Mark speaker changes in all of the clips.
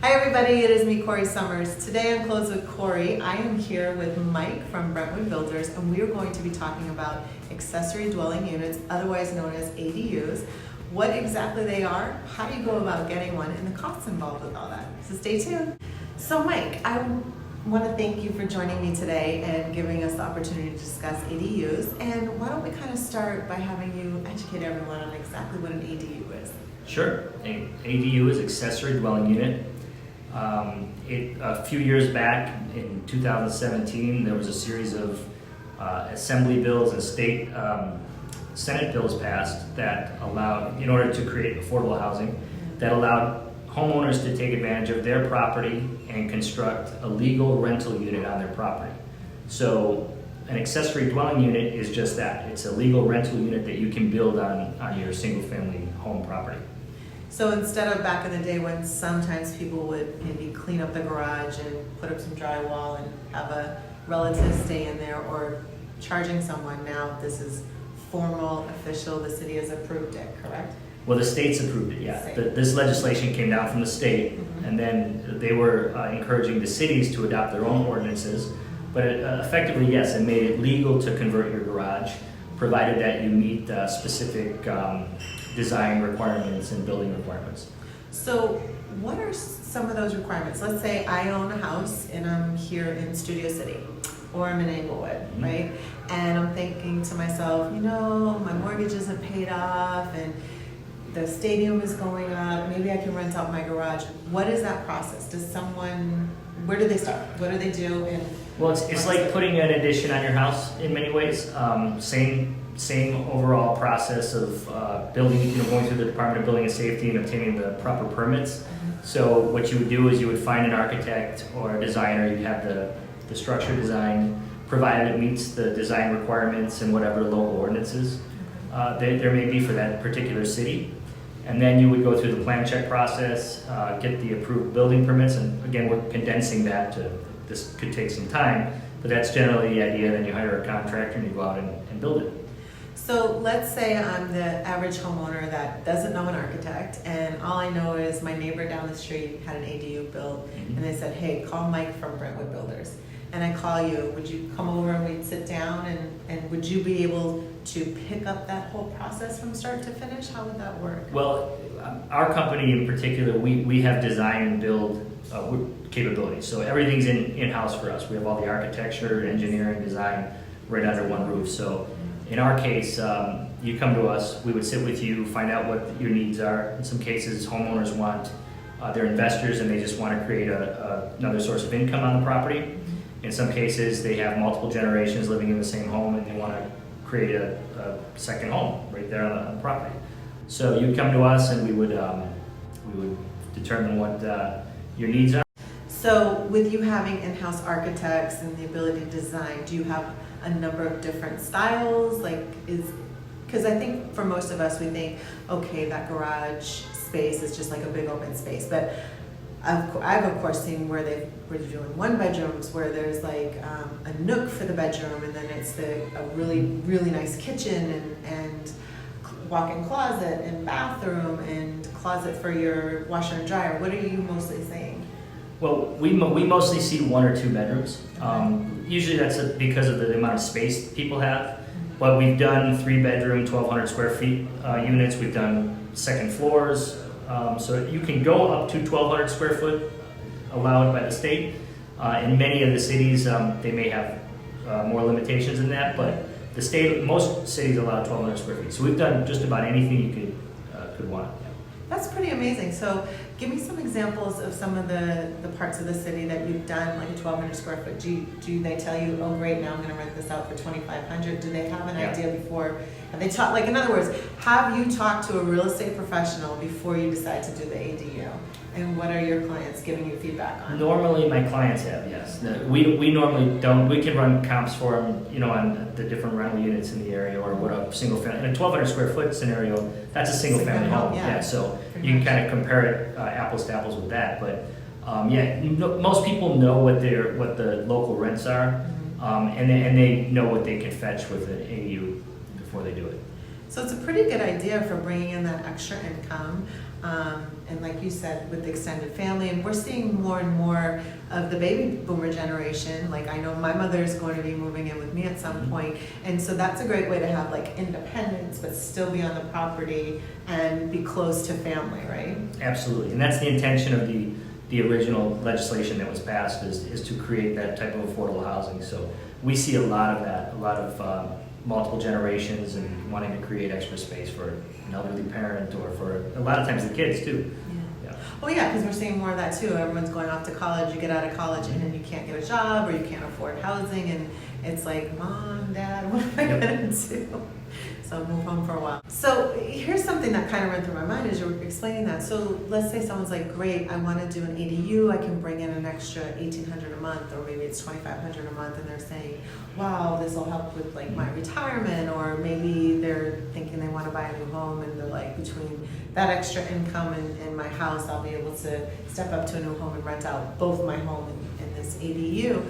Speaker 1: Hi everybody, it is me, Corrie Sommers. Today on Close with Corrie, I am here with Mike from Brentwood Builders, and we are going to be talking about accessory dwelling units, otherwise known as ADUs, what exactly they are, how you go about getting one, and the costs involved with all that. So stay tuned. So Mike, I want to thank you for joining me today and giving us the opportunity to discuss ADUs. And why don't we kind of start by having you educate everyone on exactly what an ADU is.
Speaker 2: Sure. An ADU is accessory dwelling unit. A few years back in 2017, there was a series of assembly bills and state Senate bills passed that allowed, in order to create affordable housing, that allowed homeowners to take advantage of their property and construct a legal rental unit on their property. So an accessory dwelling unit is just that. It's a legal rental unit that you can build on your single family home property.
Speaker 1: So instead of back in the day when sometimes people would maybe clean up the garage and put up some drywall and have a relative stay in there, or charging someone, now this is formal, official, the city has approved it, correct?
Speaker 2: Well, the state's approved it, yeah. This legislation came down from the state, and then they were encouraging the cities to adopt their own ordinances. But effectively, yes, it made it legal to convert your garage, provided that you meet specific design requirements and building requirements.
Speaker 1: So what are some of those requirements? Let's say I own a house and I'm here in Studio City, or I'm in Englewood, right? And I'm thinking to myself, you know, my mortgage isn't paid off and the stadium is going up, maybe I can rent out my garage. What is that process? Where do they start? What do they do? And
Speaker 2: well, it's like putting an addition on your house in many ways. Same overall process of building, going through the Department of Building and Safety and obtaining the proper permits. So what you would do is you would find an architect or a designer, you have the structure designed, provided it meets the design requirements and whatever local ordinances there may be for that particular city. And then you would go through the plan check process, get the approved building permits, and again, we're condensing that this could take some time, but that's generally the idea. Then you hire a contractor and you go out and build it.
Speaker 1: So let's say I'm the average homeowner that doesn't know an architect, and all I know is my neighbor down the street had an ADU built, and they said, hey, call Mike from Brentwood Builders. And I call you, would you come over and we'd sit down, and would you be able to pick up that whole process from start to finish? How would that work?
Speaker 2: Well, our company in particular, we have design and build capabilities. So everything's in-house for us. We have all the architecture, engineering, design right under one roof. So in our case, you come to us, we would sit with you, find out what your needs are. In some cases, homeowners they're investors and they just want to create another source of income on the property. In some cases, they have multiple generations living in the same home and they want to create a second home right there on the property. So you'd come to us and we would determine what your needs are.
Speaker 1: So with you having in-house architects and the ability to design, do you have a number of different styles? Because I think for most of us, we think, okay, that garage space is just like a big open space. But I've of course seen where we're doing one bedrooms where there's like a nook for the bedroom, and then it's a really, really nice kitchen and walk-in closet and bathroom and closet for your washer and dryer. What are you mostly saying?
Speaker 2: Well, we mostly see 1 or 2 bedrooms. Usually that's because of the amount of space people have. But we've done 3-bedroom, 1,200 square feet units. We've done second floors. So you can go up to 1,200 square foot allowed by the state. In many of the cities, they may have more limitations than that, but most cities allow 1,200 square feet. So we've done just about anything you could want.
Speaker 1: That's pretty amazing. So give me some examples of some of the parts of the city that you've done, like a 1,200 square foot. Do they tell you, oh great, now I'm going to rent this out for 2,500? Do they have an idea before? Have they talked, in other words, have you talked to a real estate professional before you decide to do the ADU? And what are your clients giving you feedback on?
Speaker 2: Normally my clients have, yes. We normally don't. We can run comps for them, on the different rental units in the area, or what a single family, in a 1,200 square foot scenario, that's a single family home. Yeah, so you can kind of compare it apples to apples with that. But most people know what the local rents are, and they know what they can fetch with an ADU before they do it.
Speaker 1: So it's a pretty good idea for bringing in that extra income. And like you said, with the extended family, and we're seeing more and more of the baby boomer generation. Like I know my mother is going to be moving in with me at some point, and so that's a great way to have like independence, but still be on the property and be close to family, right?
Speaker 2: Absolutely, and that's the intention of the original legislation that was passed is to create that type of affordable housing. So we see a lot of that, a lot of multiple generations and wanting to create extra space for an elderly parent or for a lot of times the kids too.
Speaker 1: Yeah. Oh yeah, because we're seeing more of that too. Everyone's going off to college. You get out of college and then you can't get a job or you can't afford housing, and it's like, Mom, Dad, what am I gonna do? So move home for a while. So here's something that kind of ran through my mind as you were explaining that. So let's say someone's like, great, I want to do an ADU. I can bring in an extra $1,800 a month, or maybe it's $2,500 a month, and they're saying, wow, this will help with like my retirement, or maybe they're thinking they want to buy a new home, and they're like, between that extra income and my house, I'll be able to step up to a new home and rent out both my home and this ADU.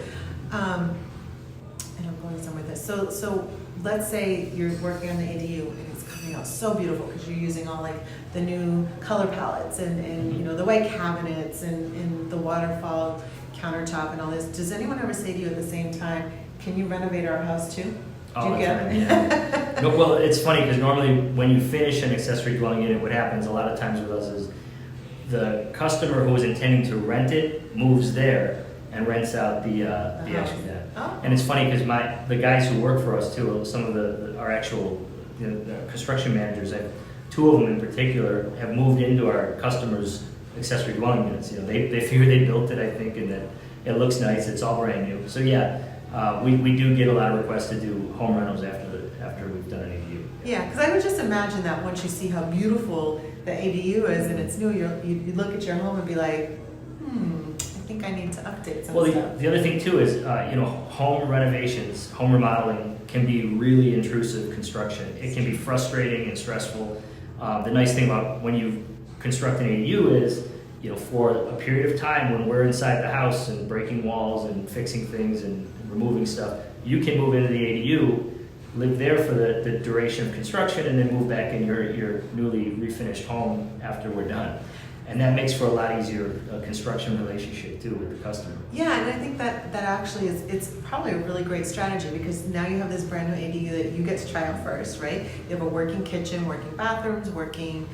Speaker 1: And I'm going somewhere with this. So let's say you're working on the ADU and it's coming out so beautiful because you're using all like the new color palettes and you know, the white cabinets and the waterfall countertop and all this. Does anyone ever say to you at the same time, can you renovate our house too?
Speaker 2: Oh, yeah. No, well, it's funny because normally when you finish an accessory dwelling unit, what happens a lot of times with us is the customer who is intending to rent moves there and rents out the extra unit.
Speaker 1: Oh.
Speaker 2: And it's funny because the guys who work for us too, some of our actual the construction managers, two of them in particular, have moved into our customers' accessory dwelling units. You know, they figure they built it, I think, and that it looks nice. It's all brand new. So yeah, we do get a lot of requests to do home rentals after we've done an ADU.
Speaker 1: Yeah, because I would just imagine that once you see how beautiful the ADU is and it's new, you look at your home and be like, I think I need to update some
Speaker 2: Well,
Speaker 1: stuff.
Speaker 2: the other thing too is, home renovations, home remodeling can be really intrusive construction. It can be frustrating and stressful. The nice thing about when you construct an ADU is, for a period of time when we're inside the house and breaking walls and fixing things and removing stuff, you can move into the ADU, live there for the duration of construction, and then move back in your newly refinished home after we're done. And that makes for a lot easier construction relationship too with the customer.
Speaker 1: Yeah, and I think that actually it's probably a really great strategy, because now you have this brand new ADU that you get to try out first, right? You have a working kitchen, working bathrooms, working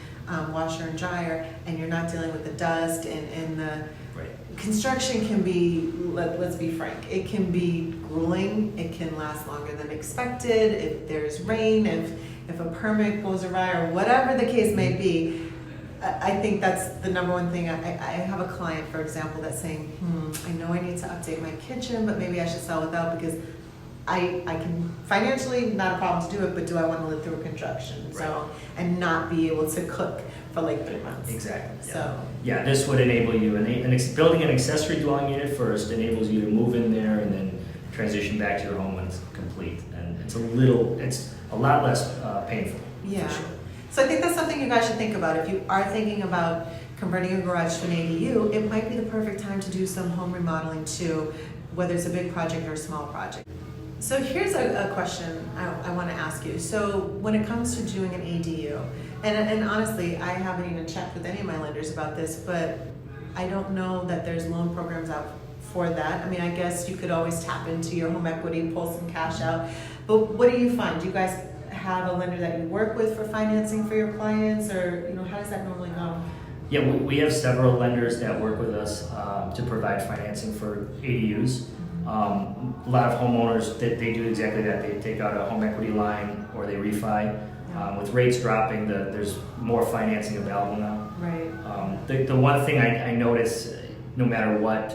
Speaker 1: washer and dryer, and you're not dealing with the dust and the
Speaker 2: Right.
Speaker 1: construction can be, let's be frank, it can be grueling. It can last longer than expected. If there's rain, if a permit goes awry, or whatever the case may be. I think that's the number one thing. I have a client, for example, that's saying, I know I need to update my kitchen, but maybe I should sell without, because I can financially, not a problem to do it, but do I want to live through a construction?
Speaker 2: Right.
Speaker 1: So, and not be able to cook for like 3 months.
Speaker 2: Exactly.
Speaker 1: So.
Speaker 2: Yeah, this would enable you, building an accessory dwelling unit first enables you to move in there and then transition back to your home when it's complete. And it's a lot less painful.
Speaker 1: Yeah.
Speaker 2: For sure.
Speaker 1: So I think that's something you guys should think about. If you are thinking about converting your garage to an ADU, it might be the perfect time to do some home remodeling too, whether it's a big project or a small project. So here's a question I want to ask you. So when it comes to doing an ADU, and honestly, I haven't even checked with any of my lenders about this, but I don't know that there's loan programs out for that. I mean, I guess you could always tap into your home equity, pull some cash out. But what do you find? Do you guys have a lender that you work with for financing for your clients, or how does that normally go?
Speaker 2: Yeah, we have several lenders that work with us to provide financing for ADUs. A lot of homeowners, they do exactly that. They take out a home equity line or they refi. With rates dropping, there's more financing available now.
Speaker 1: Right.
Speaker 2: The one thing I notice, no matter what,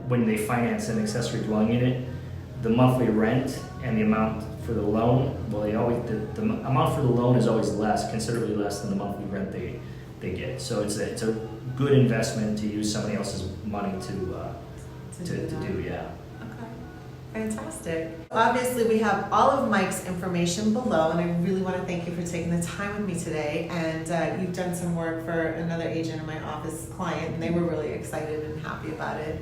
Speaker 2: when they finance an accessory dwelling unit, the monthly rent and the amount for the loan, the amount for the loan is always considerably less than the monthly rent they get. So it's a good investment to use somebody else's money to do. Yeah.
Speaker 1: Fantastic. Obviously, we have all of Mike's information below, and I really want to thank you for taking the time with me today. And you've done some work for another agent in my office client, and they were really excited and happy about it.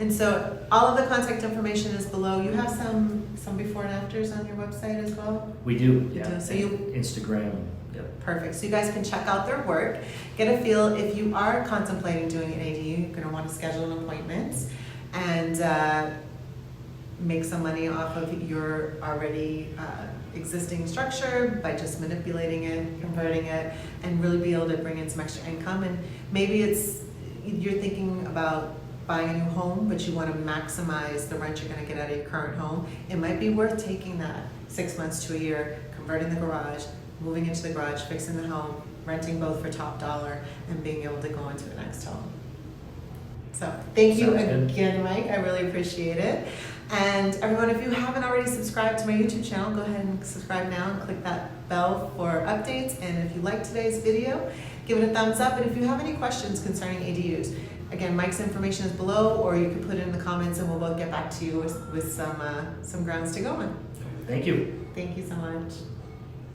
Speaker 1: And so all of the contact information is below. You have some before and afters on your website as well?
Speaker 2: We do,
Speaker 1: You
Speaker 2: yeah.
Speaker 1: do. So you-
Speaker 2: Instagram, yep.
Speaker 1: Perfect. So you guys can check out their work, get a feel. If you are contemplating doing an ADU, you're going to want to schedule an appointment and make some money off of your already existing structure by just manipulating it, converting it, and really be able to bring in some extra income. And maybe you're thinking about buying a new home, but you want to maximize the rent you're going to get out of your current home. It might be worth taking that 6 months to a year, converting the garage, moving into the garage, fixing the home, renting both for top dollar, and being able to go into the next home. So thank you
Speaker 2: Sounds good.
Speaker 1: again, Mike. I really appreciate it. And everyone, if you haven't already subscribed to my YouTube channel, go ahead and subscribe now and click that bell for updates. And if you like today's video, give it a thumbs up. And if you have any questions concerning ADUs, again, Mike's information is below, or you can put it in the comments and we'll both get back to you with some grounds to go on.
Speaker 2: Thank you.
Speaker 1: Thank you so much.